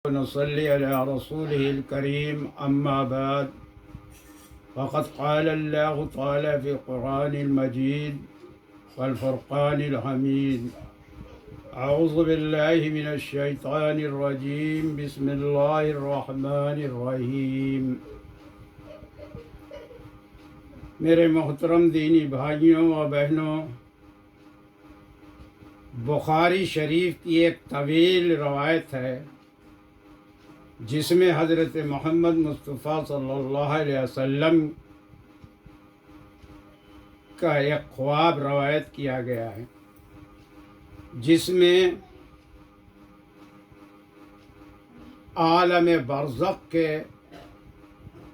ونصلي على رسوله الكريم أما بعد فقد قال الله تعالى في القرآن المجيد والفرقان الحميد أعوذ بالله من الشيطان الرجيم بسم الله الرحمن الرحيم میرے محترم دینی بھائیوں و بہنوں، بخاری شریف کی ایک طویل روایت ہے جس میں حضرت محمد مصطفیٰ صلی اللہ علیہ وسلم کا ایک خواب روایت کیا گیا ہے، جس میں عالم برزخ کے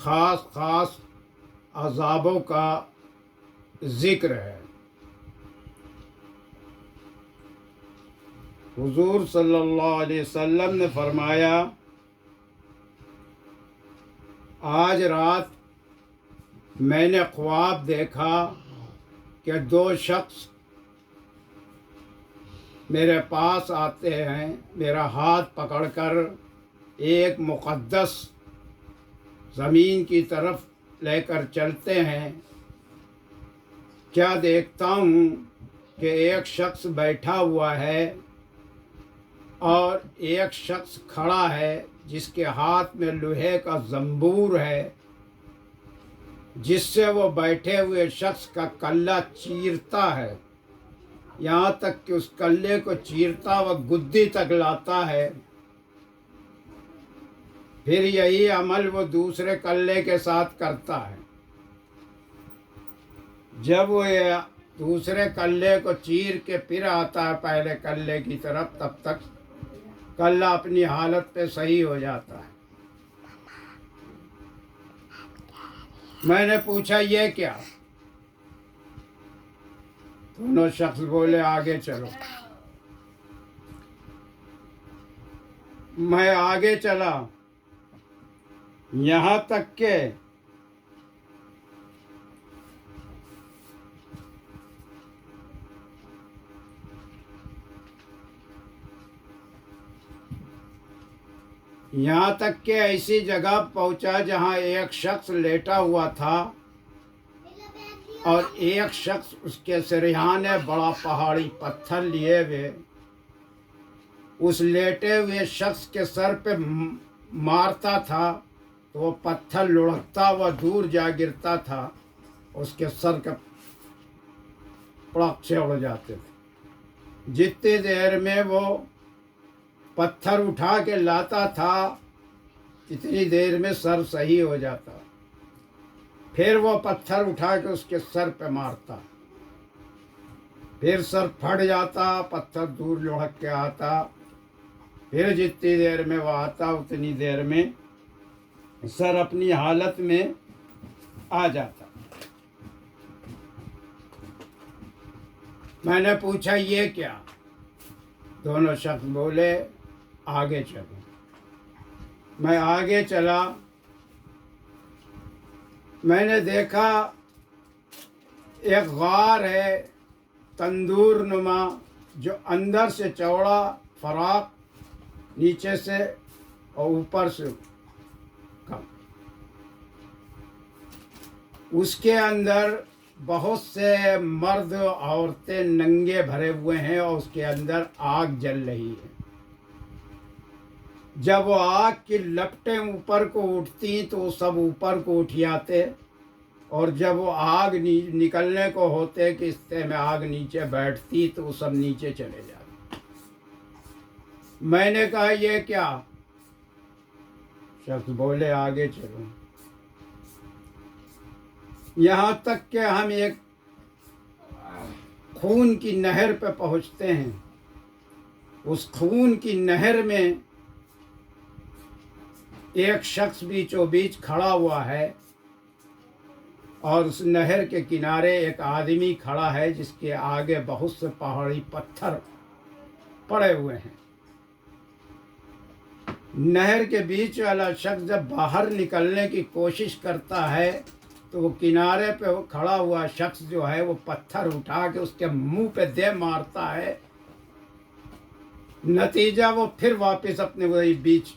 خاص عذابوں کا ذکر ہے۔ حضور صلی اللہ علیہ وسلم نے فرمایا، آج رات میں نے خواب دیکھا کہ دو شخص میرے پاس آتے ہیں، میرا ہاتھ پکڑ کر ایک مقدس زمین کی طرف لے کر چلتے ہیں۔ کیا دیکھتا ہوں کہ ایک شخص بیٹھا ہوا ہے اور ایک شخص کھڑا ہے جس کے ہاتھ میں لوہے کا زنبور ہے، جس سے وہ بیٹھے ہوئے شخص کا کلہ چیرتا ہے، یہاں تک کہ اس کلے کو چیرتا وہ گدی تک لاتا ہے۔ پھر یہی عمل وہ دوسرے کلے کے ساتھ کرتا ہے۔ جب وہ دوسرے کلے کو چیر کے پھر آتا ہے پہلے کلے کی طرف، تب تک کلہ اپنی حالت پہ صحیح ہو جاتا ہے۔ میں نے پوچھا یہ کیا؟ دونوں شخص بولے آگے چلو۔ میں آگے چلا، یہاں تک کہ ایسی جگہ پہنچا جہاں ایک شخص لیٹا ہوا تھا اور ایک شخص اس کے سرہانے بڑا پہاڑی پتھر لیے ہوئے اس لیٹے ہوئے شخص کے سر پہ مارتا تھا تو وہ پتھر لڑکتا ہوا دور جا گرتا تھا، اس کے سر کے پڑک سے اڑ جاتے تھے۔ جتنی دیر میں وہ پتھر اٹھا کے لاتا تھا اتنی دیر میں سر صحیح ہو جاتا، پھر وہ پتھر اٹھا کے اس کے سر پہ مارتا، پھر سر پھٹ جاتا، پتھر دور لڑک کے آتا، پھر جتنی دیر میں وہ آتا اتنی دیر میں سر اپنی حالت میں آ جاتا۔ میں نے پوچھا یہ کیا؟ دونوں شخص بولے آگے چلو۔ میں آگے چلا، میں نے دیکھا ایک غار ہے تندور نما، جو اندر سے چوڑا فراق، نیچے سے اور اوپر سے کم۔ اس کے اندر بہت سے مرد عورتیں ننگے بھرے ہوئے ہیں اور اس کے اندر آگ جل رہی ہے۔ جب وہ آگ کی لپٹیں اوپر کو اٹھتی تو وہ سب اوپر کو اٹھ جاتے، اور جب وہ آگ نکلنے کو ہوتے کہ حصے میں آگ نیچے بیٹھتی تو وہ سب نیچے چلے جاتے۔ میں نے کہا یہ کیا؟ شخص بولے آگے چلو، یہاں تک کہ ہم ایک خون کی نہر پہ پہنچتے ہیں۔ اس خون کی نہر میں ایک شخص بیچوں بیچ کھڑا ہوا ہے اور اس نہر کے کنارے ایک آدمی کھڑا ہے جس کے آگے بہت سے پہاڑی پتھر پڑے ہوئے ہیں۔ نہر کے بیچ والا شخص جب باہر نکلنے کی کوشش کرتا ہے تو وہ کنارے پہ کھڑا ہوا شخص جو ہے وہ پتھر اٹھا کے اس کے منہ پہ دے مارتا ہے، نتیجہ وہ پھر واپس اپنے وہی بیچ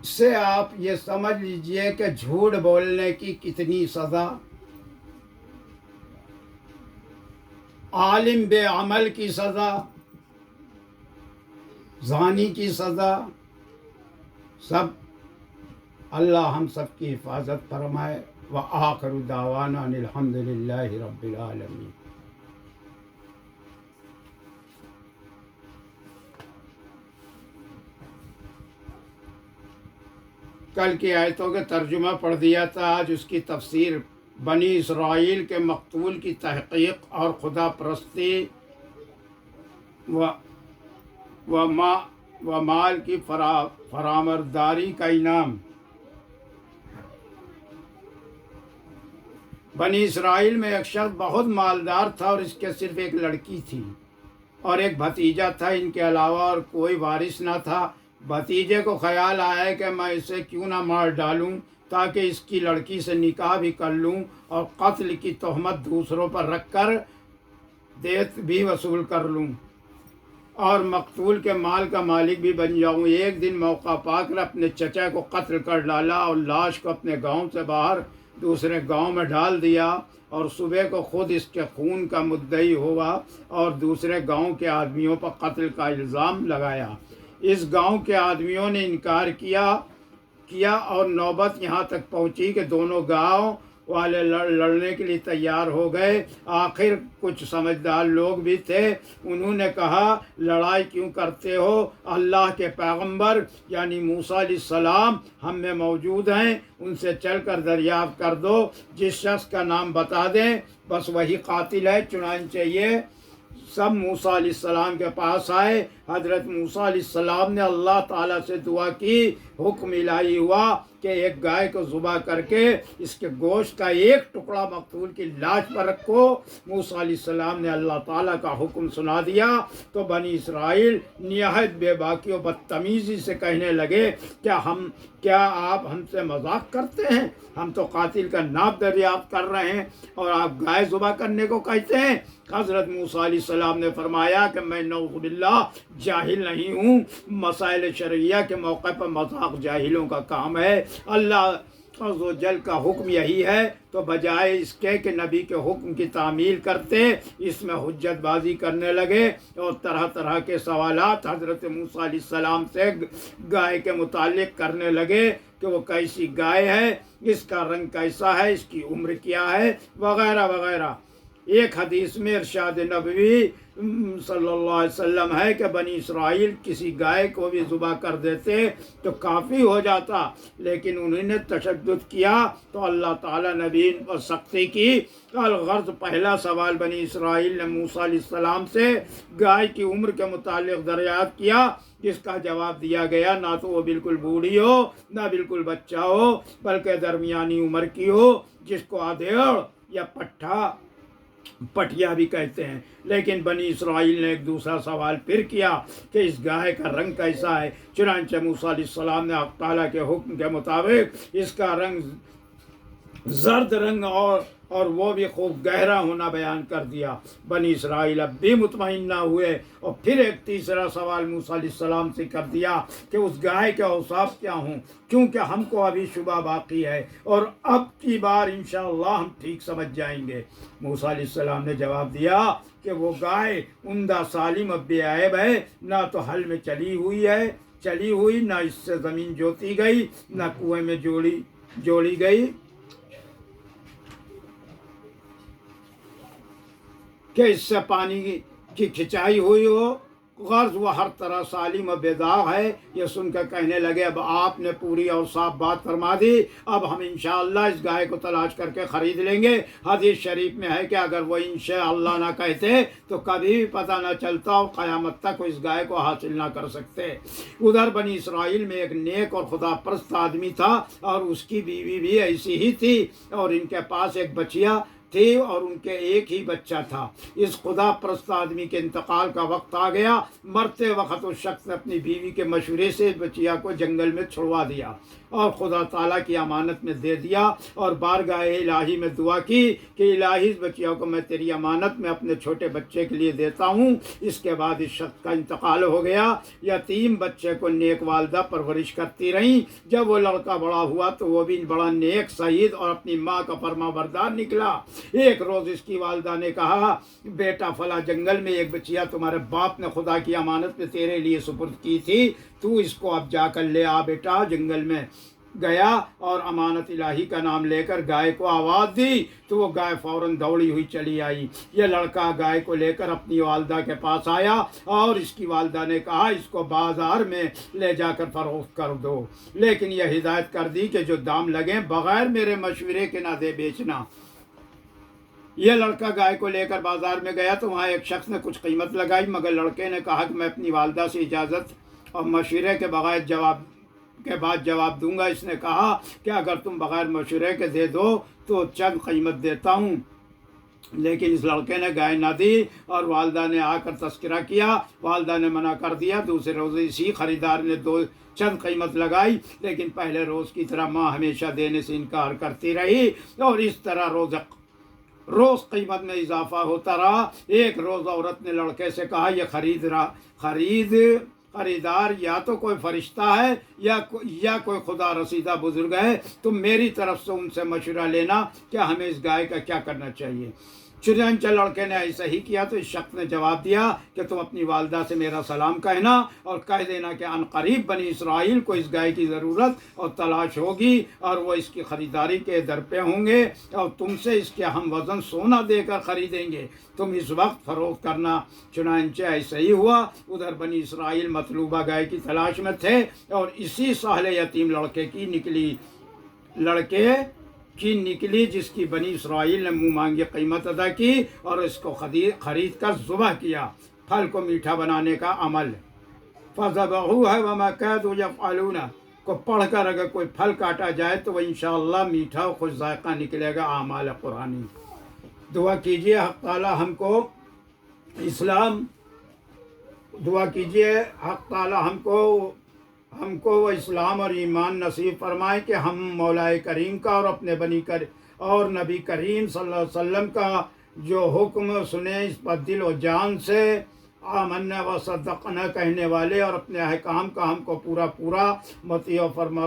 اس سے آپ یہ سمجھ لیجئے کہ جھوٹ بولنے کی کتنی سزا، عالم بے عمل کی سزا، زانی کی سزا، سب اللہ ہم سب کی حفاظت فرمائے۔ وآخر دعوانا ان الحمد للہ رب العالمین۔ کل کی آیتوں کے ترجمہ پڑھ دیا تھا، آج اس کی تفسیر۔ بنی اسرائیل کے مقتول کی تحقیق اور خدا پرستی و مال کی فرامبرداری کا انعام۔ بنی اسرائیل میں ایک شخص بہت مالدار تھا اور اس کے صرف ایک لڑکی تھی اور ایک بھتیجا تھا۔ ان کے علاوہ اور کوئی وارث نہ تھا۔ بھتیجے کو خیال آیا کہ میں اسے کیوں نہ مار ڈالوں تاکہ اس کی لڑکی سے نکاح بھی کر لوں اور قتل کی تہمت دوسروں پر رکھ کر دیت بھی وصول کر لوں اور مقتول کے مال کا مالک بھی بن جاؤں۔ ایک دن موقع پا کر اپنے چچا کو قتل کر ڈالا اور لاش کو اپنے گاؤں سے باہر دوسرے گاؤں میں ڈال دیا اور صبح کو خود اس کے خون کا مدعی ہوا اور دوسرے گاؤں کے آدمیوں پر قتل کا الزام لگایا۔ اس گاؤں کے آدمیوں نے انکار کیا اور نوبت یہاں تک پہنچی کہ دونوں گاؤں والے لڑنے کے لیے تیار ہو گئے۔ آخر کچھ سمجھدار لوگ بھی تھے، انہوں نے کہا لڑائی کیوں کرتے ہو؟ اللہ کے پیغمبر یعنی موسیٰ علیہ السلام ہم میں موجود ہیں، ان سے چل کر دریافت کر دو، جس شخص کا نام بتا دیں بس وہی قاتل ہے۔ چنانچہ یہ سب موسیٰ علیہ السلام کے پاس آئے۔ حضرت موسیٰ علیہ السلام نے اللہ تعالیٰ سے دعا کی، حکم الہی ہوا کہ ایک گائے کو ذبح کر کے اس کے گوشت کا ایک ٹکڑا مقتول کی لاش پر رکھو۔ موسیٰ علیہ السلام نے اللہ تعالیٰ کا حکم سنا دیا تو بنی اسرائیل نہایت بے باکی و بدتمیزی سے کہنے لگے، کیا آپ ہم سے مذاق کرتے ہیں؟ ہم تو قاتل کا نام دریافت کر رہے ہیں اور آپ گائے ذبح کرنے کو کہتے ہیں۔ حضرت موسیٰ علیہ السلام نے فرمایا کہ میں نعوذ باللہ جاہل نہیں ہوں، مسائل شرعیہ کے موقع پر مذاق جاہلوں کا کام ہے۔ اللہ عز و جل کا حکم یہی ہے تو بجائے اس کے کہ نبی کے حکم کی تعمیل کرتے، اس میں حجت بازی کرنے لگے اور طرح طرح کے سوالات حضرت موسیٰ علیہ السلام سے گائے کے متعلق کرنے لگے کہ وہ کیسی گائے ہے، اس کا رنگ کیسا ہے، اس کی عمر کیا ہے، وغیرہ وغیرہ۔ ایک حدیث میں ارشاد نبوی صلی اللہ علیہ وسلم ہے کہ بنی اسرائیل کسی گائے کو بھی ذبح کر دیتے تو کافی ہو جاتا، لیکن انہوں نے تشدد کیا تو اللہ تعالیٰ نے بھی ان پر سختی کی۔ الغرض پہلا سوال بنی اسرائیل نے موسیٰ علیہ السلام سے گائے کی عمر کے متعلق دریافت کیا، جس کا جواب دیا گیا نہ تو وہ بالکل بوڑھی ہو نہ بالکل بچہ ہو بلکہ درمیانی عمر کی ہو، جس کو آدھیڑ یا پٹیا بھی کہتے ہیں۔ لیکن بنی اسرائیل نے ایک دوسرا سوال پھر کیا کہ اس گائے کا رنگ کیسا ہے۔ چنانچہ موسیٰ علیہ السلام نے حق تعالیٰ کے حکم کے مطابق اس کا رنگ زرد رنگ اور وہ بھی خوب گہرا ہونا بیان کر دیا۔ بنی اسرائیل اب بھی مطمئن نہ ہوئے اور پھر ایک تیسرا سوال موسیٰ علیہ السلام سے کر دیا کہ اس گائے کے اوصاف کیا ہوں، کیونکہ ہم کو ابھی شبہ باقی ہے اور اب کی بار انشاءاللہ ہم ٹھیک سمجھ جائیں گے۔ موسیٰ علیہ السلام نے جواب دیا کہ وہ گائے عمدہ سالم اب بے عیب ہے، نہ تو حل میں چلی ہوئی، نہ اس سے زمین جوتی گئی، نہ کنویں میں جوڑی گئی کہ اس سے پانی کی کھچائی ہوئی ہو۔ غرض وہ ہر طرح سالم و بیداغ ہے۔ یہ سن کر کہنے لگے اب آپ نے پوری اور صاف بات فرما دی، اب ہم انشاءاللہ اس گائے کو تلاش کر کے خرید لیں گے۔ حدیث شریف میں ہے کہ اگر وہ انشاءاللہ نہ کہتے تو کبھی بھی پتہ نہ چلتا اور قیامت تک وہ اس گائے کو حاصل نہ کر سکتے۔ ادھر بنی اسرائیل میں ایک نیک اور خدا پرست آدمی تھا اور اس کی بیوی بھی ایسی ہی تھی اور ان کے پاس ایک بچیا تھی اور ان کے ایک ہی بچہ تھا۔ اس خدا پرست آدمی کے انتقال کا وقت آ گیا۔ مرتے وقت اس شخص نے اپنی بیوی کے مشورے سے بچیا کو جنگل میں چھڑوا دیا اور خدا تعالیٰ کی امانت میں دے دیا، اور بارگاہ الہی میں دعا کی کہ الہی اس بچیا کو میں تیری امانت میں اپنے چھوٹے بچے کے لیے دیتا ہوں۔ اس کے بعد اس شخص کا انتقال ہو گیا۔ یتیم بچے کو نیک والدہ پرورش کرتی رہیں۔ جب وہ لڑکا بڑا ہوا تو وہ بھی بڑا نیک، سعید اور اپنی ماں کا فرما بردار نکلا۔ ایک روز اس کی والدہ نے کہا، بیٹا فلاں جنگل میں ایک بچیا تمہارے باپ نے خدا کی امانت میں تیرے لیے سپرد کی تھی، تو اس کو اب جا کر لے آ۔ بیٹا جنگل میں گیا اور امانت الہی کا نام لے کر گائے کو آواز دی تو وہ گائے فوراً دوڑی ہوئی چلی آئی۔ یہ لڑکا گائے کو لے کر اپنی والدہ کے پاس آیا اور اس کی والدہ نے کہا، اس کو بازار میں لے جا کر فروخت کر دو، لیکن یہ ہدایت کر دی کہ جو دام لگیں بغیر میرے مشورے کے نہ دے بیچنا۔ یہ لڑکا گائے کو لے کر بازار میں گیا تو وہاں ایک شخص نے کچھ قیمت لگائی، مگر لڑکے نے کہا کہ میں اپنی والدہ سے اجازت اور مشورے کے بغیر جواب دوں گا۔ اس نے کہا کہ اگر تم بغیر مشورے کے دے دو تو چند قیمت دیتا ہوں، لیکن اس لڑکے نے گائے نہ دی اور والدہ نے آ کر تذکرہ کیا۔ والدہ نے منع کر دیا۔ دوسرے روز اسی خریدار نے چند قیمت لگائی، لیکن پہلے روز کی طرح ماں ہمیشہ دینے سے انکار کرتی رہی اور اس طرح روز قیمت میں اضافہ ہوتا رہا۔ ایک روز عورت نے لڑکے سے کہا، یہ خریدار یا تو کوئی فرشتہ ہے یا کوئی خدا رسیدہ بزرگ ہے، تم میری طرف سے ان سے مشورہ لینا کہ ہمیں اس گائے کا کیا کرنا چاہیے۔ چنانچہ لڑکے نے ایسا ہی کیا تو اس شخص نے جواب دیا کہ تم اپنی والدہ سے میرا سلام کہنا اور کہہ دینا کہ عن قریب بنی اسرائیل کو اس گائے کی ضرورت اور تلاش ہوگی اور وہ اس کی خریداری کے در پہ ہوں گے اور تم سے اس کے ہم وزن سونا دے کر خریدیں گے، تم اس وقت فروخت کرنا۔ چنانچہ ایسا ہی ہوا۔ ادھر بنی اسرائیل مطلوبہ گائے کی تلاش میں تھے اور اسی ساحل یتیم لڑکے کی نکلی جس کی بنی اسرائیل نے منہ مانگی قیمت ادا کی اور اس کو خرید کر ذبح کیا۔ پھل کو میٹھا بنانے کا عمل فَذَبَحُوهَا وَمَا كَادُوا يَفْعَلُونَ کو پڑھ کر اگر کوئی پھل کاٹا جائے تو وہ انشاءاللہ میٹھا و خوش ذائقہ نکلے گا۔ اعمال قرآنی دعا کیجئے حق تعالی ہم کو اسلام اور ایمان نصیب فرمائے کہ ہم مولا کریم کا اور اپنے اور نبی کریم صلی اللہ علیہ وسلم کا جو حکم سنیں اس پر دل و جان سے آمنا و صدقنا کہنے والے اور اپنے احکام کا ہم کو پورا مطیع و فرما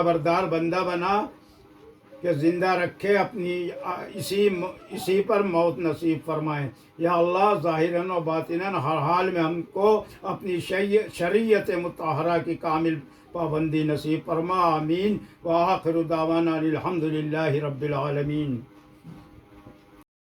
بردار بندہ بنا کہ زندہ رکھے، اپنی اسی پر موت نصیب فرمائے۔ یا اللہ ظاہراً و باطناً ہر حال میں ہم کو اپنی شریعت مطہرہ کی کامل پابندی نصیب فرما۔ آمین۔ وآخر دعوانا الحمد للہ رب العالمین۔